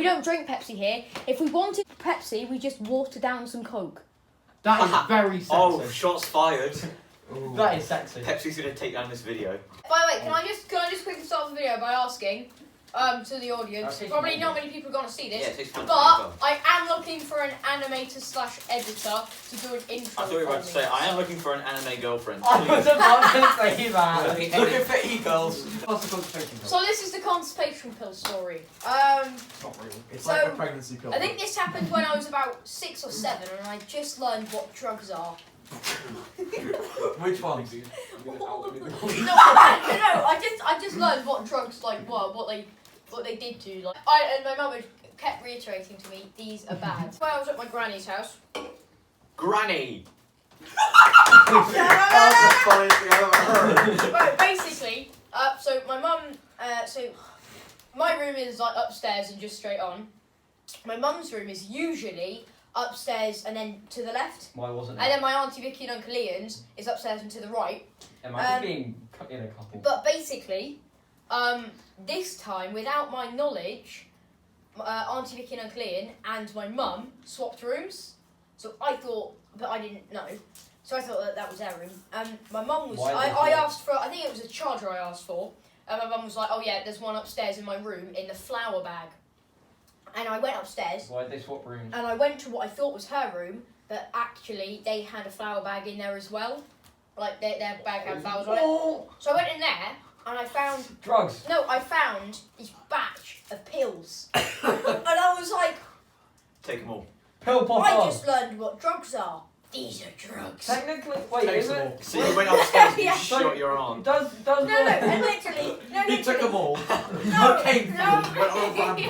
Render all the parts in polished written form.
We don't drink Pepsi here. If we wanted Pepsi, we just water down some Coke. That is very sexy. Oh, shots fired. That is sexy. Pepsi's gonna take down this video. By the way, can I just quickly start the video by asking to the audience? Probably not many people are going to see this, but I am looking for an animator/editor to do an intro. I thought you were about to say, I am looking for an anime girlfriend. I was about to say that. Looking for e-girls. What's the constipation pill? So this is the constipation pill story. It's not real. It's like a pregnancy pill. I think this happened when I was about 6 or 7, and I just learned what drugs are. Which one? No, I just learned what drugs what they did to and my mum kept reiterating to me these are bad. When I was at my granny's house. Granny. That's the funniest thing I've ever heard. Right, basically, so my mum, so my room is like upstairs and just straight on. My mum's room is usually upstairs and then to the left. Why wasn't it? And then my Auntie Vicky and Uncle Ian's is upstairs and to the right. Am I being in a couple? But basically, this time, without my knowledge, Auntie Vicky and Uncle Ian and my mum swapped rooms. So I thought, but I didn't know. So I thought that was their room. My mum was, I asked for, I think it was a charger I asked for. And my mum was like, oh yeah, there's one upstairs in my room in the flower bag. And I went upstairs. Why did they swap rooms? And I went to what I thought was her room, but actually they had a flower bag in there as well. Like their bag had flowers on it. So I went in there and I found drugs. No, I found this batch of pills. And I was like, take them all. Pill pop I just learned what drugs are. These are drugs. Technically, wait, is it? So you went upstairs and you Yeah. shot your arm. Does No, and literally. No, He took them all. No, Came no. through, went on a rampage.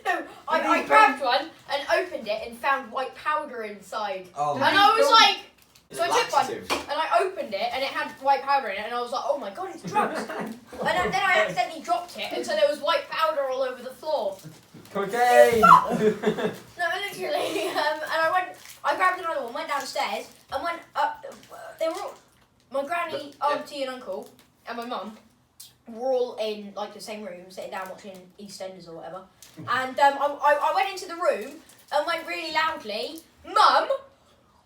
No, I grabbed one and opened it and found white powder inside. Oh. And I was like, so I took one Laxative. and I opened it and it had white powder in it and I was like, oh my god, it's drugs. And then I accidentally dropped it and so there was white powder all over the floor. Cocaine! No, literally. And I grabbed another one, went downstairs and went up. They were all, my granny, auntie and uncle and my mum were all in like the same room, sitting down watching EastEnders or whatever. And I went into the room and went really loudly, Mum,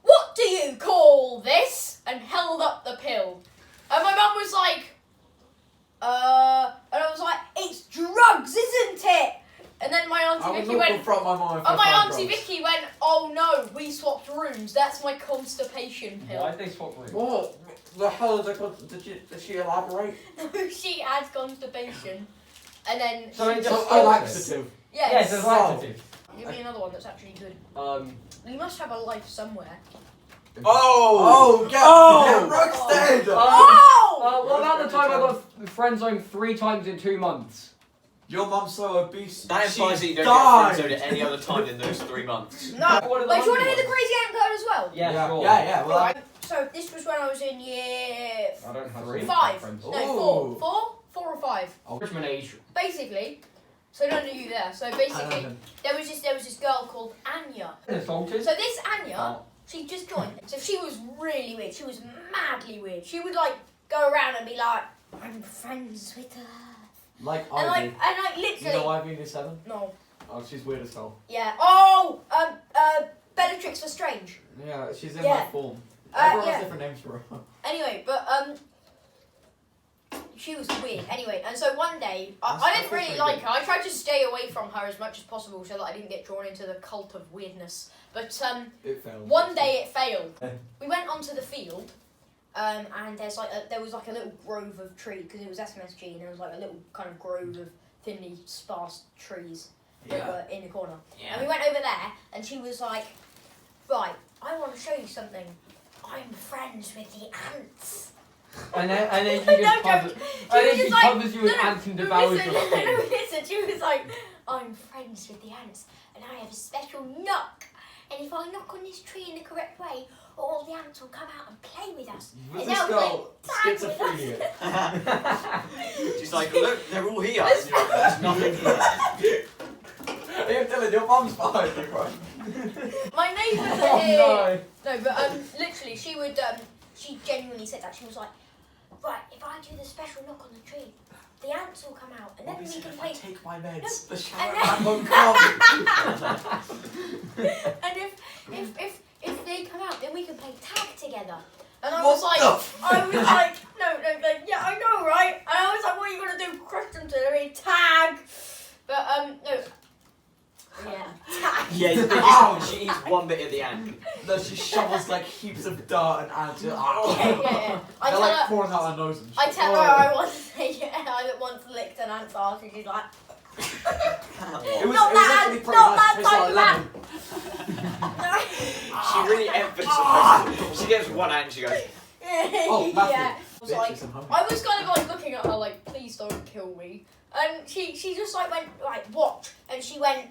what do you call this? And held up the pill. And my mum was like, and I was like, it's drugs, isn't it? And then my Auntie Vicky went, Vicky went, oh no, we swapped rooms. That's my constipation pill. Why did they swap rooms? What the hell is it? Did she elaborate? No, she had constipation. And then So it she just a laxative. yes. Yes, it's laxative. Give me another one that's actually good. You must have a life somewhere. Get roasted! What about the time I got friend zoned 3 times in 2 months? Your mum's so obese. That implies that you don't died. get friend zoned at any other time in those 3 months. No. Wait, do you want to hear the crazy anecdote as well? Yeah, sure. Yeah. Well, Right. So this was when I was in year I don't have 5. friends. No, 4 or 5. Freshman age. Basically, so none of you there. So basically, there was this girl called Anya. Assaulted. So this Anya, she just joined. So she was really weird. She was madly weird. She would like go around and be like, I'm friends with her. like And Ivy. like literally. You know Ivy in year 7? No. Oh, she's weird as hell. Yeah. Oh, Bellatrix Lestrange. Yeah, she's in Yeah. my form. Everyone yeah. has different names for her. Anyway, but she was weird. Anyway, and so one day, I didn't really like her. I tried to stay away from her as much as possible so that I didn't get drawn into the cult of weirdness. But It failed. one day it failed. We went onto the field, and there was like a little grove of trees because it was SMSG, and there was like a little kind of grove of thinly sparse trees that were in the corner. And we went over there, and she was like, "Right, I want to show you something. I'm friends with the ants." And then she just covers you with ants and devours your skin. No, listen, she was like, I'm friends with the ants, and I have a special knock. And if I knock on this tree in the correct way, all the ants will come out and play with us. Was And this they'll girl play tag with schizophrenia? She's like, look, they're all here. And you're like, there's nothing here. Are you telling your mum's behind you, bro? My neighbours Oh, are here. no. No, but literally, she would, she genuinely said that. She was like, right, if I do the special knock on the tree, the ants will come out, and then we can play. Take my meds. The And shower then- man won't come. And if they come out, then we can play tag together. And I What was like, the no, like, yeah, I know, right? And I was like, what are you gonna do? Crush them to the tag. But no. Yeah, tag. Yeah, she eats one bit of the ant. No, she shovels like heaps of dirt and ants. Yeah. I They're tell like her. pouring out her nose and shit. I tell her I once, I once licked an ant's arse, and she's like, It was not that actually ant, pretty not nice. that Tastes like type of lemon. ant. She really emphasizes. She gets one ant and she goes, Oh, Matthew. Yeah. I was like, Bitches and homies. I was kind of like looking at her like, please don't kill me. And she just like went like, watch, and she went.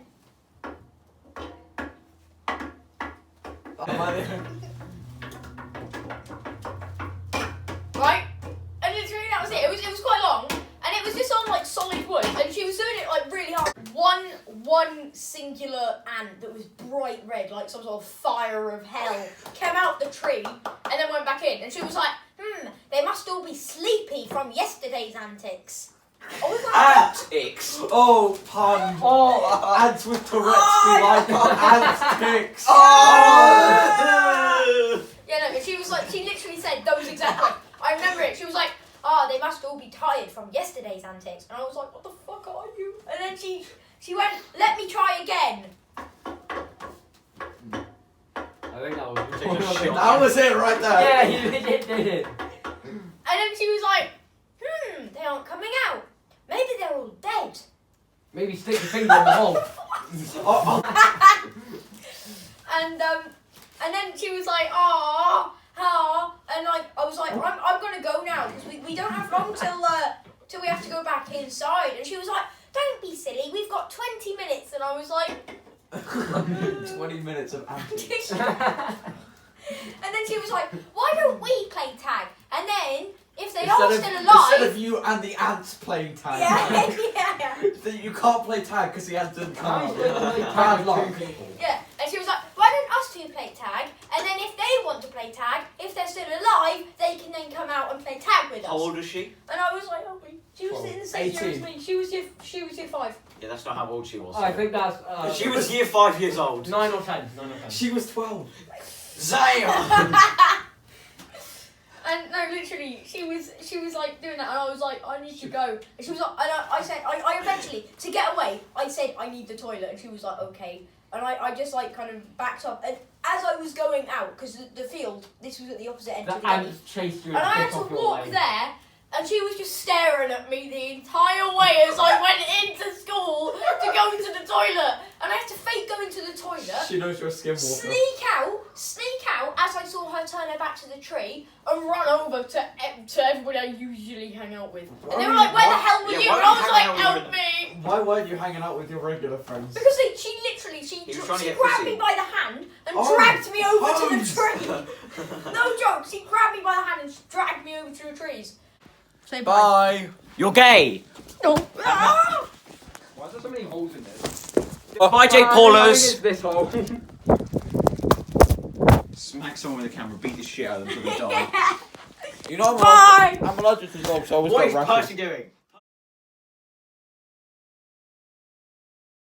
Right? And literally that was it. It was quite long, and it was just on like solid wood, and she was doing it like really hard. One singular ant that was bright red, like some sort of fire of hell, came out the tree and then went back in, and she was like, they must all be sleepy from yesterday's antics. I was like, Ant-icks. Oh, pun. Oh. Ants with Tourette's be like ant ticks. yeah, no, but she was like, she literally said those exact words. I remember it. She was like, they must all be tired from yesterday's antics. And I was like, what the fuck are you? And then she went, let me try again. I think that was That was it right there. Yeah, he legit did it. And then she was like, they aren't coming out. Maybe they're all dead. Maybe stick your finger in the hole. And then she was like, and like I was like, I'm gonna go now because we don't have long till we have to go back inside. And she was like, don't be silly, we've got 20 minutes. And I was like, 20 minutes of antics. and then she was like, why don't we play tag? And then if they Instead are of- still Instead alive, of you and the ants playing tag. yeah. You can't play tag because the ants didn't come How out. is it like Bad tag luck. two people? Yeah, and she was like, why don't us two play tag? And then if they want to play tag, if they're still alive, they can then come out and play tag with us. How old is she? And I was like, oh, she was in the same year as 18. me. She was year 5. Yeah, that's not how old she was. I think that's. She was year 5 years old. 9 or 10. 9 or 10. She was 12. Zion! And no, literally, she was like doing that, and I was like, I need to go. And she was like, and I said, I eventually, to get away, I said, I need the toilet, and she was like, okay. And I just like kind of backed up, and as I was going out, because the field, this was at the opposite end of The the gully, ants chased you and I had piss to off your walk leg. there, and she was just staring at me the entire way as I went into school to go to the toilet, and I had to fake going to the toilet. She knows you're a skinwalker. Sneak out as I saw her turn her back to the tree and run over to everybody I usually hang out with. And they were like, where the hell were Yeah, you? why And were I you was hanging like, out with help me. Why weren't you hanging out with your regular friends? Because she He was trying to get grabbed pussy. me by the hand and Oh, dragged me over to the pose. tree. No joke, she grabbed me by the hand and dragged me over to the trees. Say bye. Bye. You're gay! No. Ah! Why is there so many holes in this? Bye, Jake I think Paulers! it's this hole. Smack someone with a camera, beat the shit out of them until they die. You know Bye. I'm allergic to dogs, so I always What got is rashes. Percy doing?